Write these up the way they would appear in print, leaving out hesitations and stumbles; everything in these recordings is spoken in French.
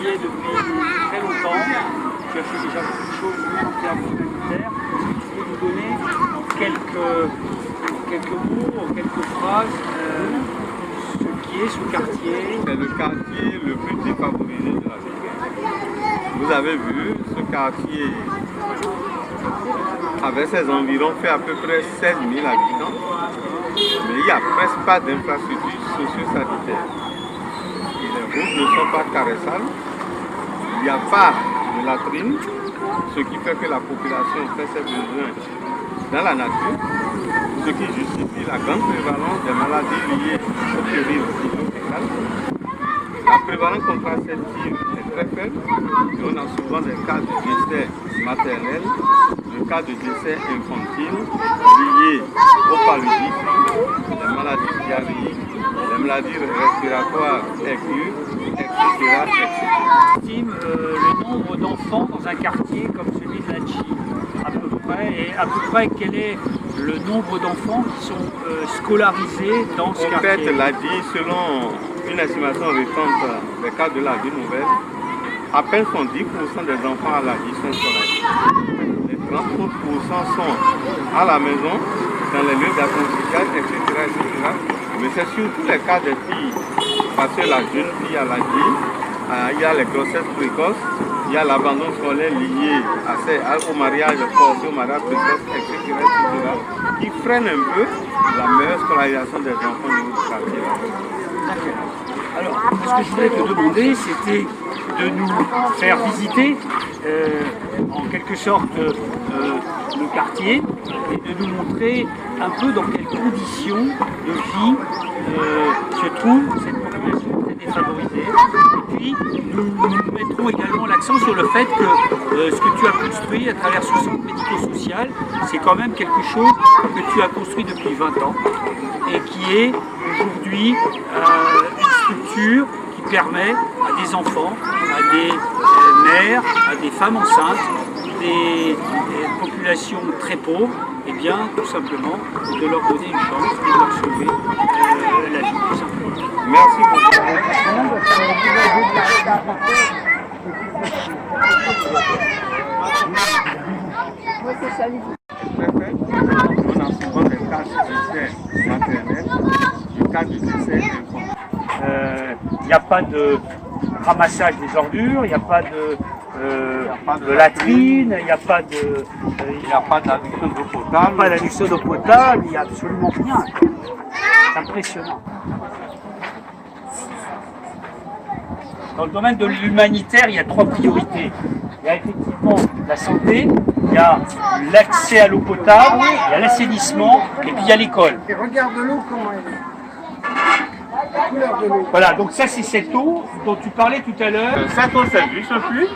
y es depuis très longtemps. Tu as fait déjà beaucoup de choses en termes humanitaires. Tu peux nous donner quelques mots, quelques phrases, ce qui est ce quartier. C'est le quartier le plus défavorisé de la ville. Vous avez vu, ce quartier, avec ses environs, fait à peu près 16 000 habitants. Mais il n'y a presque pas d'infrastructures socio-sanitaires. Les routes ne sont pas carressables. Il n'y a pas de latrine, ce qui fait que la population fait ses besoins dans la nature, ce qui justifie la grande prévalence des maladies liées au péril hydrofécal. La prévalence contraceptive est très faible et on a souvent des cas de décès maternels, des cas de décès infantiles liés au paludisme, les maladies diarrhéiques, les maladies respiratoires aiguës, etc. Estime le nombre d'enfants dans un quartier comme celui de Lanchi, à peu près, et à peu près quel est le nombre d'enfants qui sont scolarisés dans ce quartier? En fait, l'a dit, selon une estimation récente des cas de la vie nouvelle, à peine 10% des enfants à la vie sont scolarisés. Les 30% sont à la maison, dans les lieux d'apprentissage, etc. Mais c'est surtout les cas des filles, parce que la jeune fille à la vie, il y a les grossesses précoces, il y a l'abandon scolaire lié au mariage forcé, au mariage précoce, etc., qui freine un peu la meilleure scolarisation des enfants du quartier. Alors, ce que je voulais te demander, c'était de nous faire visiter, en quelque sorte, le quartier et de nous montrer un peu dans quelles conditions de vie se trouve cette population très défavorisée. Et puis, nous mettrons également l'accent sur le fait que ce que tu as construit à travers ce centre médico-social, c'est quand même quelque chose que tu as construit depuis 20 ans et qui est aujourd'hui une structure qui permet à des enfants, à des mères, à des femmes enceintes, des populations très pauvres, et bien tout simplement de leur donner une chance et de leur sauver la vie tout simplement. Merci beaucoup. On a souvent des cas de décès maternels, des cas de décès infantile. Il n'y a pas de ramassage des ordures, il n'y a pas de latrine, il n'y a pas de... Il n'y a pas d'adduction d'eau potable. Pas d'adduction d'eau potable, il n'y a absolument rien. C'est impressionnant. Dans le domaine de l'humanitaire, il y a 3 priorités. Il y a effectivement la santé, il y a l'accès à l'eau potable, il y a l'assainissement et puis il y a l'école. Et regarde l'eau comment elle est. La couleur de l'eau. Voilà, donc ça c'est cette eau dont tu parlais tout à l'heure. Cette eau c'est juste puits,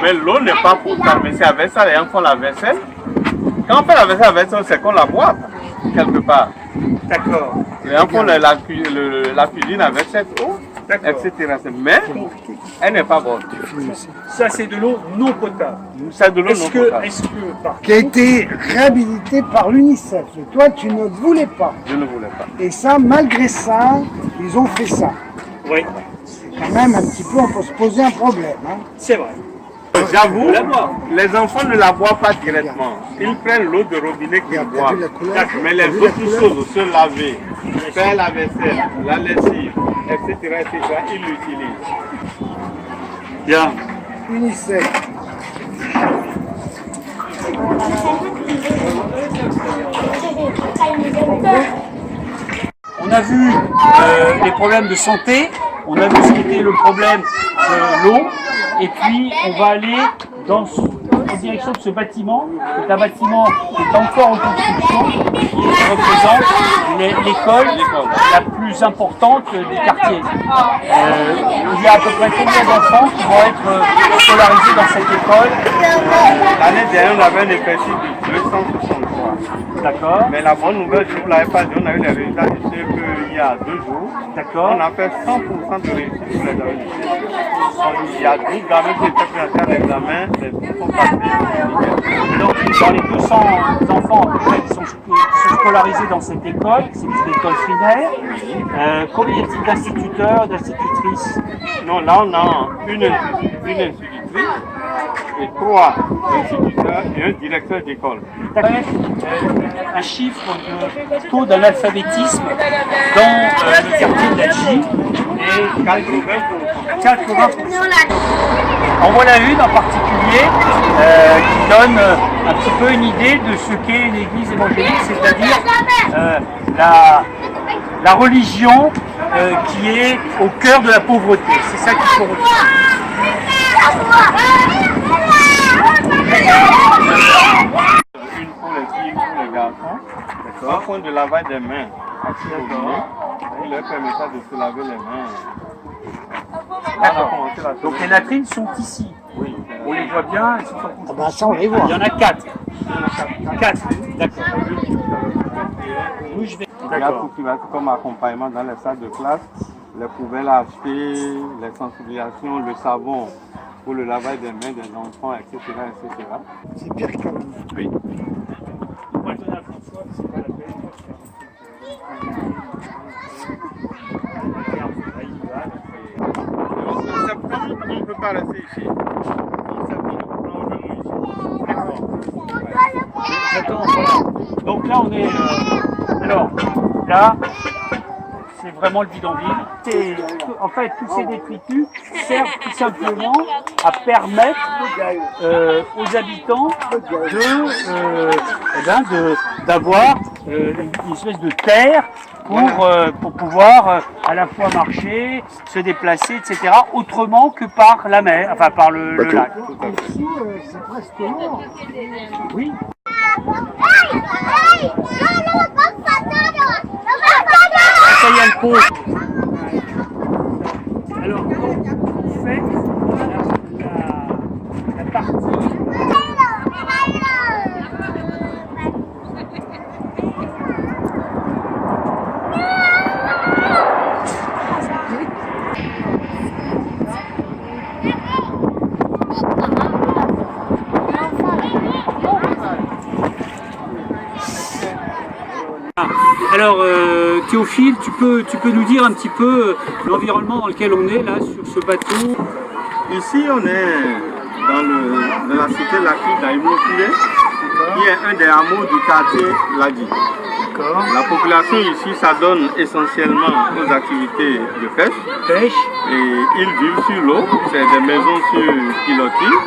mais l'eau n'est pas potable. Mais c'est avec ça les gens font la vaisselle. Quand on fait la vaisselle avec ça, c'est qu'on la boit quelque part. D'accord. Les gens font la cuisine avec cette eau, etc. Mais elle n'est pas bonne. Ça c'est de l'eau non potable. C'est de l'eau non potable. Qui a été réhabilité par l'UNICEF. Et toi, tu ne voulais pas. Je ne voulais pas. Et ça, malgré ça, ils ont fait ça. Oui, Quand même, un petit peu, on peut se poser un problème. Hein. c'est vrai. J'avoue, les enfants ne la boivent pas directement. Ils prennent l'eau de robinet qu'ils boivent. Mais les autres choses, se laver, faire la vaisselle, la lessive, etc., ils l'utilisent. Bien. UNICEF. On a vu les problèmes de santé, on a vu ce qu'était le problème de l'eau, et puis on va aller en direction de ce bâtiment, qui est un bâtiment qui est encore en construction, qui représente l'école la plus importante du quartier. Il y a à peu près combien d'enfants qui vont être scolarisés dans cette école? L'année dernière, on avait un effectif de 263. D'accord. Mais la bonne nouvelle, je ne vous l'avais pas dit, on a eu les résultats du CFE il y a 2 jours. D'accord. On a fait 100% de réussite sur les examens du CFE. Il y a 12 gamins qui étaient pris en charge l'examen, les 2 sont passés. Donc, dans les 200 enfants qui sont scolarisés dans cette école, c'est une école primaire, combien y a-t-il d'instituteurs, d'institutrices? Non, là on a une institutrice et 3 instituteurs et un directeur d'école. Un chiffre de taux d'analphabétisme dans le quartier d'Algy est 80%. En voilà une en particulier qui donne un petit peu une idée de ce qu'est une église évangélique, c'est-à-dire la religion qui est au cœur de la pauvreté. C'est ça qu'il faut retenir. Une pour les filles, pour les garçons. Un point de lavage des mains. Il leur permettra de se laver les mains. D'accord. Donc les latrines sont ici. Oui. On les voit bien, elles sont pas Ah bah ça, on les voit. Il y en a 4. 4, d'accord. Il y a tout qui va être comme accompagnement dans les salles de classe, les poubelles à acheter, les sensibilisations, le savon pour le lavage des mains des enfants, etc. etc. C'est pire que nous. Oui. On va le donner à François, c'est pas la peine. En septembre, on ne peut pas rester ici. En septembre, on prend D'accord. Donc là, on est. Alors, là, c'est vraiment le bidonville. En fait, tous ces détritus servent tout simplement à permettre aux habitants d'avoir une espèce de terre pour pouvoir à la fois marcher, se déplacer, etc., autrement que par la mer, enfin par le lac. Ici, c'est presque mort. Oui. Ça y est, le pot. Alors, en fait, la partie. Alors Théophile, tu peux nous dire un petit peu l'environnement dans lequel on est là sur ce bateau? Ici, on est dans la cité Laki d'Aïmoukoué, qui est un des hameaux du quartier Ladi. La population ici s'adonne essentiellement aux activités de pêche. Et ils vivent sur l'eau, c'est des maisons sur pilotis.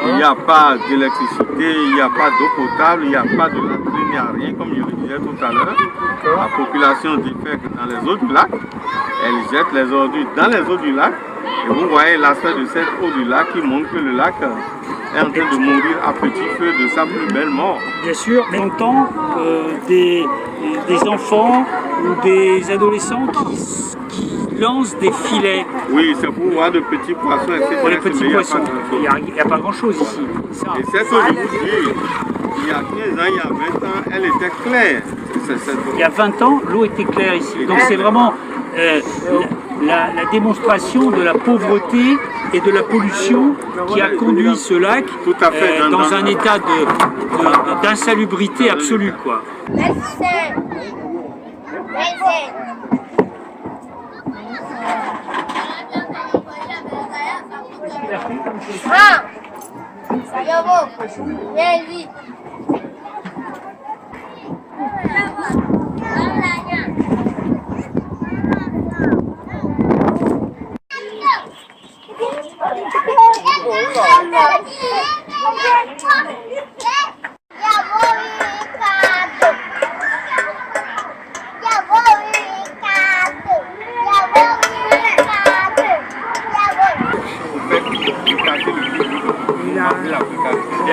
Il n'y a pas d'électricité, il n'y a pas d'eau potable, il n'y a pas de latrine, il n'y a rien, comme je le disais tout à l'heure. La population défèque dans les eaux du lac, elle jette les ordures dans les eaux du lac. Et vous voyez l'aspect de cette eau du lac qui montre que le lac est en train de mourir à petit feu de sa plus belle mort. Bien sûr, mais on entend des enfants ou des adolescents qui lancent des filets. Oui, c'est pour voir de petits poissons, etc. Pour les petits poissons. Il n'y a pas grand-chose ici. Et cette eau, je vous dis, il y a 15 ans, il y a 20 ans, elle était claire. Il y a 20 ans, l'eau était claire ici. Donc c'est vraiment la démonstration de la pauvreté et de la pollution qui a conduit ce lac dans un état d'insalubrité absolue, quoi.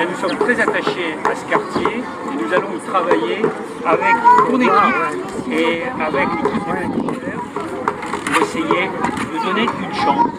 Nous sommes très attachés à ce quartier et nous allons y travailler avec ton équipe et avec l'équipe de pour essayer de donner une chance